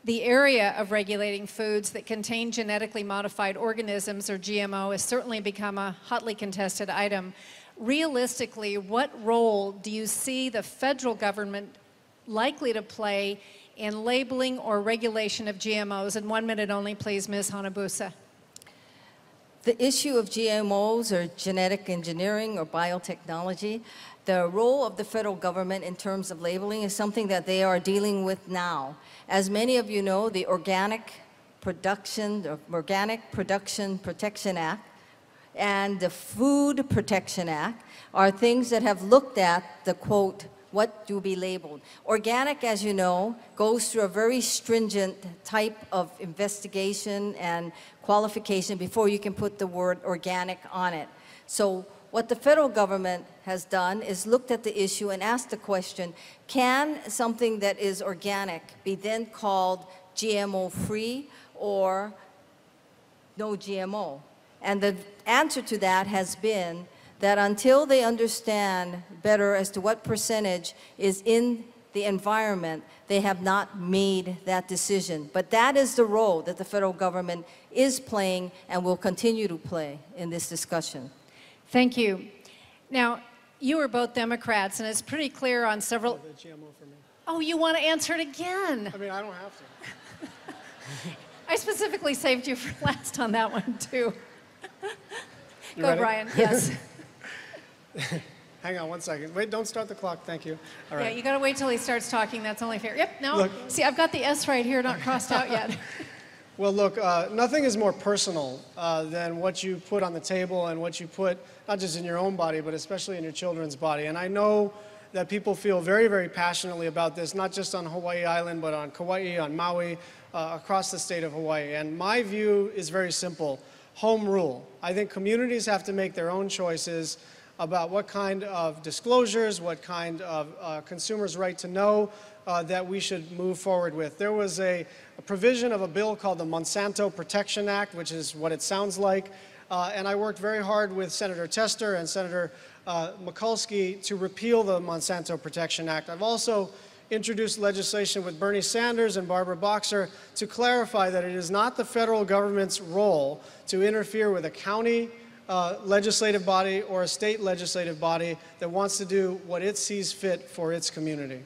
the area of regulating foods that contain genetically modified organisms, or GMO, has certainly become a hotly contested item. Realistically, what role do you see the federal government likely to play in labeling or regulation of GMOs? In 1 minute only, please, Ms. Hanabusa. The issue of GMOs, or genetic engineering or biotechnology, the role of the federal government in terms of labeling is something that they are dealing with now. As many of you know, the Organic Production Protection Act and the Food Protection Act are things that have looked at the quote, what to be labeled. Organic, as you know, goes through a very stringent type of investigation and qualification before you can put the word organic on it. So what the federal government has done is looked at the issue and asked the question, can something that is organic be then called GMO-free or no GMO? And the answer to that has been that until they understand better as to what percentage is in the environment, they have not made that decision. But that is the role that the federal government is playing and will continue to play in this discussion. Thank you. Now, you are both Democrats, and it's pretty clear on several... The GMO for me. Oh, you want to answer it again? I mean, I don't have to. I specifically saved you for last on that one, too. You Go, ready? Brian. Yes. Hang on 1 second. Wait, don't start the clock. Thank you. All Yeah, right. you got to wait till he starts talking. That's only fair. Yep, no. Look. See, I've got the S right here, not crossed out yet. Well, look, nothing is more personal than what you put on the table and what you put, not just in your own body, but especially in your children's body. And I know that people feel very, very passionately about this, not just on Hawaii Island, but on Kauai, on Maui, across the state of Hawaii. And my view is very simple. Home rule. I think communities have to make their own choices about what kind of disclosures, what kind of consumers' right to know that we should move forward with. There was a provision of a bill called the Monsanto Protection Act, which is what it sounds like, and I worked very hard with Senator Tester and Senator Mikulski to repeal the Monsanto Protection Act. I've also introduced legislation with Bernie Sanders and Barbara Boxer to clarify that it is not the federal government's role to interfere with a county legislative body or a state legislative body that wants to do what it sees fit for its community.